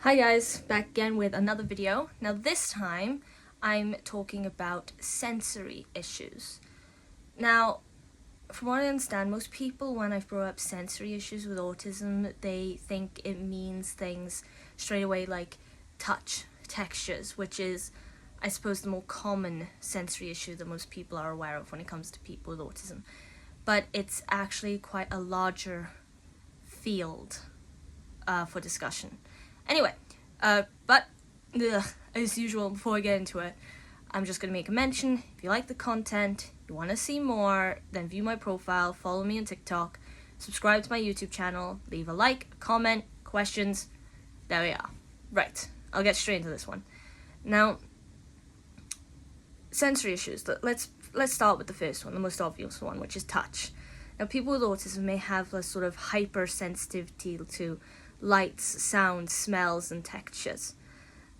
Hi guys, back again with another video. Now this time I'm talking about sensory issues. Now, from what I understand, most people when I've brought up sensory issues with autism, they think it means things straight away like touch, textures, which is, I suppose, the more common sensory issue that most people are aware of when it comes to people with autism. But it's actually quite a larger field for discussion. Anyway, as usual, before I get into it, I'm just going to make a mention. If you like the content, you want to see more, then view my profile, follow me on TikTok, subscribe to my YouTube channel, leave a like, a comment, questions. There we are. Right, I'll get straight into this one. Now, sensory issues. Let's start with the first one, the most obvious one, which is touch. Now, people with autism may have a sort of hypersensitivity to lights, sounds, smells, and textures.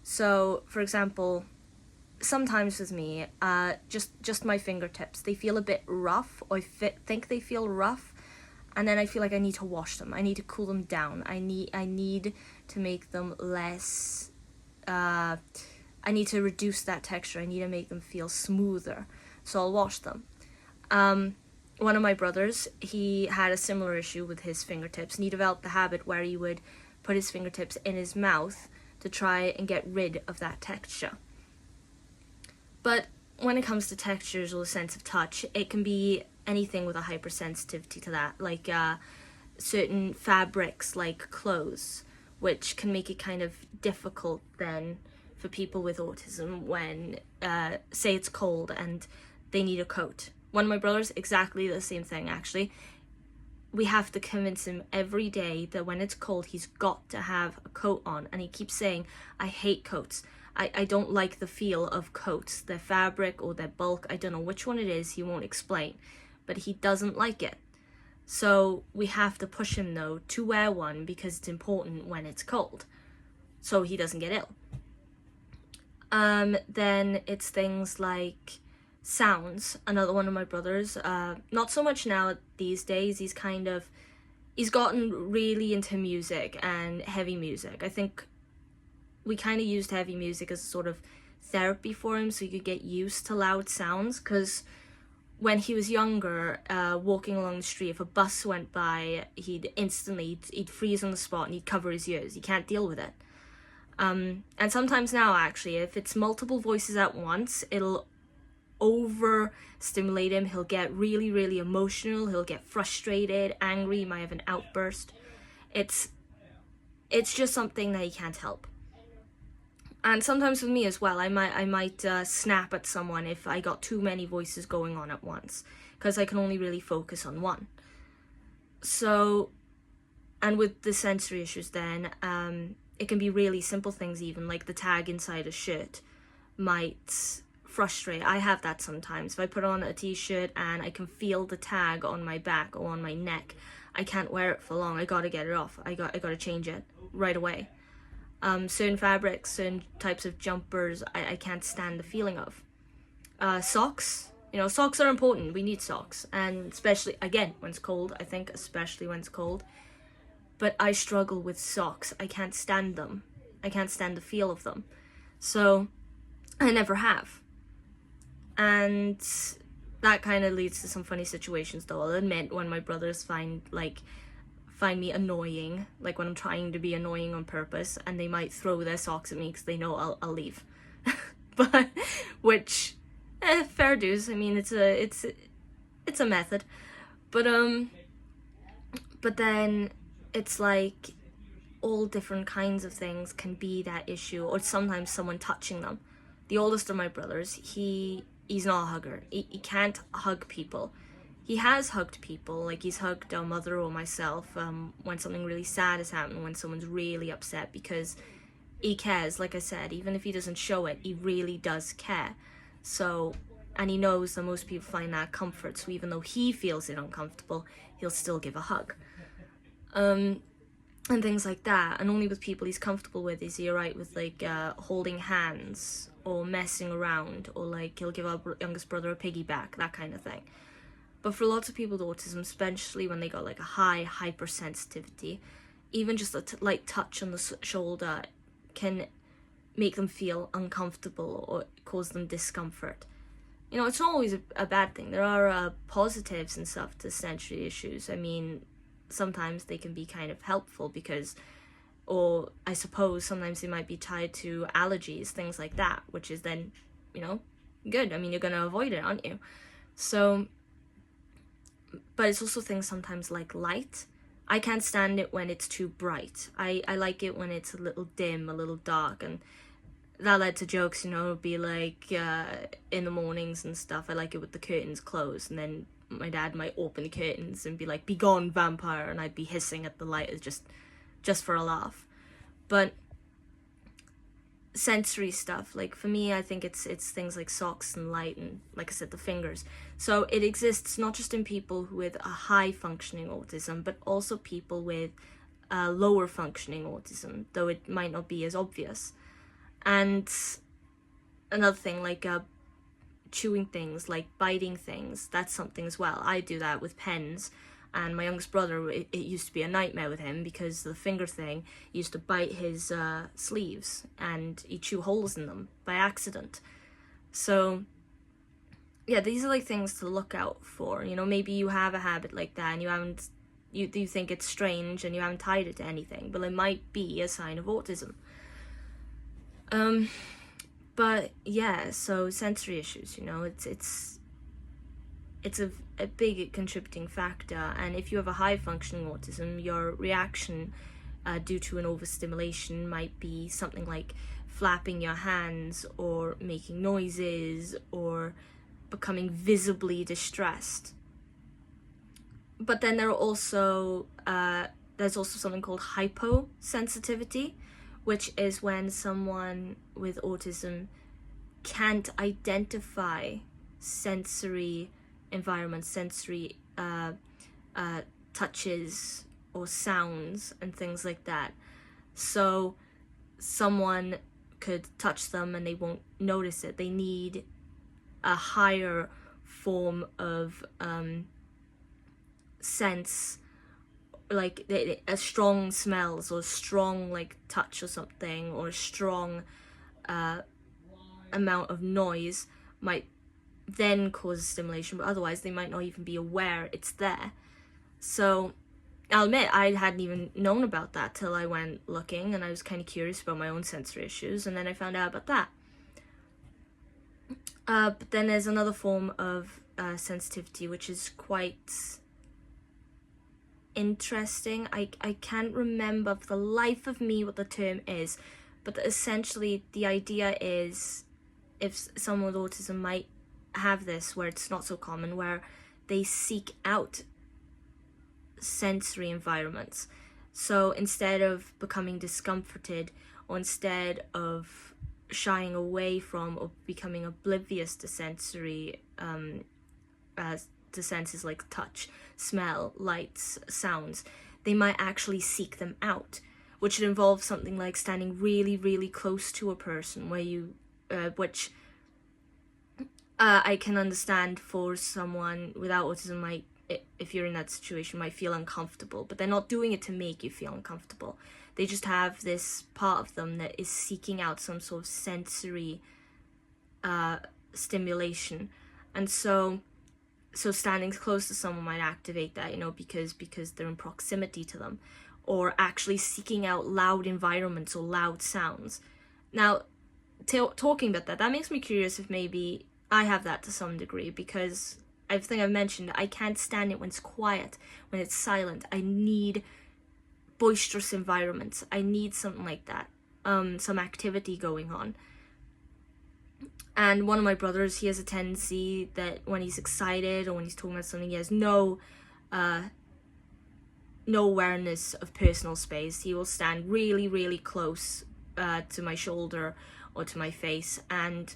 So, for example, sometimes with me, just my fingertips, they feel a bit rough, or think they feel rough, and then I feel like I need to wash them. I need to cool them down. I need to make them less. I need to reduce that texture. I need to make them feel smoother. So I'll wash them. One of my brothers, he had a similar issue with his fingertips, and he developed the habit where he would put his fingertips in his mouth to try and get rid of that texture. But when it comes to textures or the sense of touch, it can be anything with a hypersensitivity to that, like certain fabrics like clothes, which can make it kind of difficult then for people with autism when, say it's cold and they need a coat. One of my brothers, exactly the same thing actually. We have to convince him every day that when it's cold, he's got to have a coat on. And he keeps saying, I hate coats. I don't like the feel of coats. Their fabric or their bulk, I don't know which one it is, he won't explain. But he doesn't like it. So we have to push him though to wear one because it's important when it's cold. So he doesn't get ill. Then it's things like sounds. Another one of my brothers, not so much now these days, he's gotten really into music and heavy music. I think we kind of used heavy music as a sort of therapy for him so he could get used to loud sounds, because when he was younger, walking along the street, if a bus went by, he'd freeze on the spot and he'd cover his ears. He can't deal with it. And sometimes now actually, if it's multiple voices at once, it'll overstimulate him. He'll get really, really emotional. He'll get frustrated, angry. He might have an outburst. It's just something that he can't help. And sometimes with me as well, I might snap at someone if I got too many voices going on at once, because I can only really focus on one. So, and with the sensory issues then, it can be really simple things even, like the tag inside a shirt might frustrate. I have that sometimes. If I put on a t-shirt and I can feel the tag on my back or on my neck, I can't wear it for long. I gotta get it off. I gotta change it right away. Certain fabrics, certain types of jumpers, I can't stand the feeling of. Socks. Socks are important. We need socks. And especially, again, when it's cold, I think especially when it's cold. But I struggle with socks. I can't stand them. I can't stand the feel of them. So, I never have. And that kind of leads to some funny situations though, I'll admit, when my brothers find me annoying, like when I'm trying to be annoying on purpose, and they might throw their socks at me because they know I'll leave. But, which, fair dues. I mean, it's a method. But then it's like all different kinds of things can be that issue, or sometimes someone touching them. The oldest of my brothers, he's not a hugger. He can't hug people. He has hugged people, like he's hugged our mother or myself when something really sad has happened, when someone's really upset, because he cares. Like I said, even if he doesn't show it, he really does care. So, and he knows that most people find that comfort, so even though he feels it uncomfortable, he'll still give a hug. And things like that. And only with people he's comfortable with is he alright with like holding hands or messing around, or like he'll give our youngest brother a piggyback, that kind of thing. But for lots of people with autism, especially when they got like a high hypersensitivity, even just a light touch on the shoulder can make them feel uncomfortable or cause them discomfort. You know, it's not always a bad thing. There are positives and stuff to sensory issues. I mean, sometimes they can be kind of helpful because, or I suppose sometimes they might be tied to allergies, things like that, which is then, you know, good. I mean, you're going to avoid it, aren't you? So, but it's also things sometimes like light. I can't stand it when it's too bright. I like it when it's a little dim, a little dark, and that led to jokes, you know, it'd be like in the mornings and stuff, I like it with the curtains closed, and then my dad might open the curtains and be like, "Be gone, vampire," and I'd be hissing at the light just for a laugh. But sensory stuff, like for me, I think it's things like socks and light and, like I said, the fingers. So it exists not just in people with a high functioning autism, but also people with lower functioning autism, though it might not be as obvious. And another thing, like chewing things, like biting things, that's something as well. I do that with pens, and my youngest brother, it used to be a nightmare with him because the finger thing used to bite his sleeves and he'd chew holes in them by accident. So yeah, these are like things to look out for. You know, maybe you have a habit like that and you think it's strange and you haven't tied it to anything, but it might be a sign of autism. But yeah, so sensory issues, you know, it's a big contributing factor, and if you have a high functioning autism, your reaction due to an overstimulation might be something like flapping your hands or making noises or becoming visibly distressed. But then there's also something called hyposensitivity, which is when someone with autism can't identify sensory environments, sensory touches or sounds and things like that. So someone could touch them and they won't notice it. They need a higher form of sense, like a strong smells or strong like touch or something, or a strong amount of noise might then cause stimulation, but otherwise they might not even be aware it's there. So I'll admit I hadn't even known about that till I went looking, and I was kind of curious about my own sensory issues, and then I found out about that. But then there's another form of sensitivity which is quite interesting. I can't remember for the life of me what the term is, but essentially the idea is if someone with autism might have this, where it's not so common, where they seek out sensory environments. So instead of becoming discomforted, or instead of shying away from or becoming oblivious to sensory to senses like touch, smell, lights, sounds, they might actually seek them out, which would involve something like standing really, really close to a person, where you, which I can understand for someone without autism might, if you're in that situation, might feel uncomfortable, but they're not doing it to make you feel uncomfortable. They just have this part of them that is seeking out some sort of sensory stimulation, and so standing close to someone might activate that, you know, because they're in proximity to them, or actually seeking out loud environments or loud sounds. Now, talking about that makes me curious if maybe I have that to some degree, because I think I've mentioned I can't stand it when it's quiet, when it's silent. I need boisterous environments. I need something like that, some activity going on. And one of my brothers, he has a tendency that when he's excited or when he's talking about something, he has no awareness of personal space. He will stand really, really close to my shoulder or to my face, and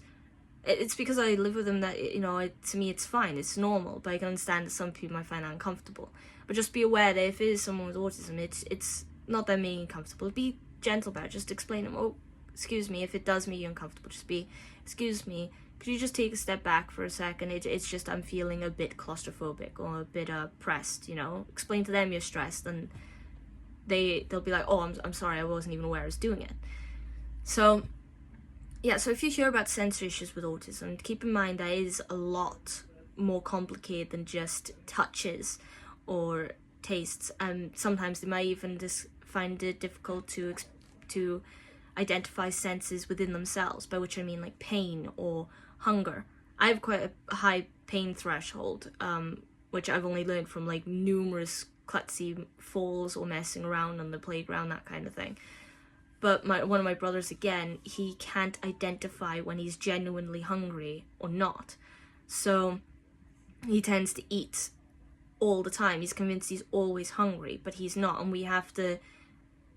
it's because I live with him that, you know, to me it's fine, it's normal, but I can understand that some people might find that uncomfortable. But just be aware that if it is someone with autism, it's not them being uncomfortable. Be gentle about it. Just explain to them, oh, excuse me, if it does make you uncomfortable, just be, excuse me, could you just take a step back for a second? It's just I'm feeling a bit claustrophobic or a bit pressed, you know. Explain to them you're stressed, and they'll be like, oh, I'm sorry, I wasn't even aware I was doing it. So yeah, so if you hear about sensory issues with autism, keep in mind that is a lot more complicated than just touches or tastes. Sometimes they might even just find it difficult to identify senses within themselves, by which I mean like pain or hunger. I have quite a high pain threshold, which I've only learned from like numerous klutzy falls or messing around on the playground, that kind of thing. But one of my brothers, again, he can't identify when he's genuinely hungry or not. So he tends to eat all the time. He's convinced he's always hungry, but he's not. And we have to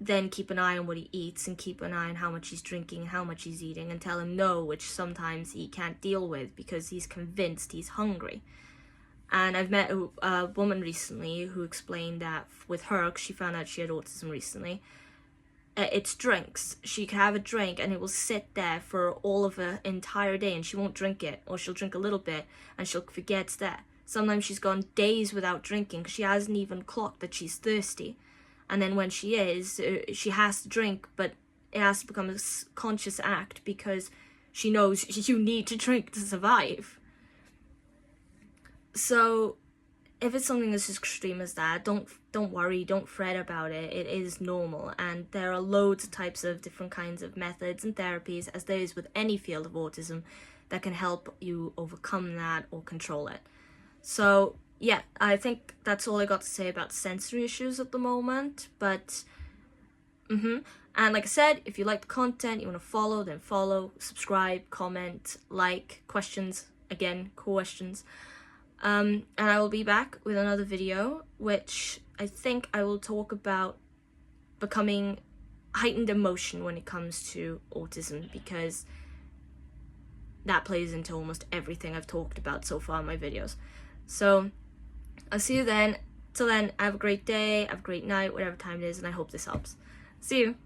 then keep an eye on what he eats and keep an eye on how much he's drinking, how much he's eating, and tell him no, which sometimes he can't deal with because he's convinced he's hungry. And I've met a woman recently who explained that with her, 'cause she found out she had autism recently, it's drinks. She could have a drink and it will sit there for all of an entire day and she won't drink it, or she'll drink a little bit and she'll forget it's there. Sometimes she's gone days without drinking because she hasn't even clocked that she's thirsty. And then when she is, she has to drink, but it has to become a conscious act because she knows you need to drink to survive. So if it's something as extreme as that, don't worry, don't fret about it. It is normal, and there are loads of types of different kinds of methods and therapies, as there is with any field of autism, that can help you overcome that or control it. So yeah, I think that's all I got to say about sensory issues at the moment. But and like I said, if you like the content, you want to follow, then follow, subscribe, comment, like, questions, again, questions. And I will be back with another video, which I think I will talk about becoming heightened emotion when it comes to autism, because that plays into almost everything I've talked about so far in my videos. So I'll see you then. Till then, have a great day, have a great night, whatever time it is, and I hope this helps. See you!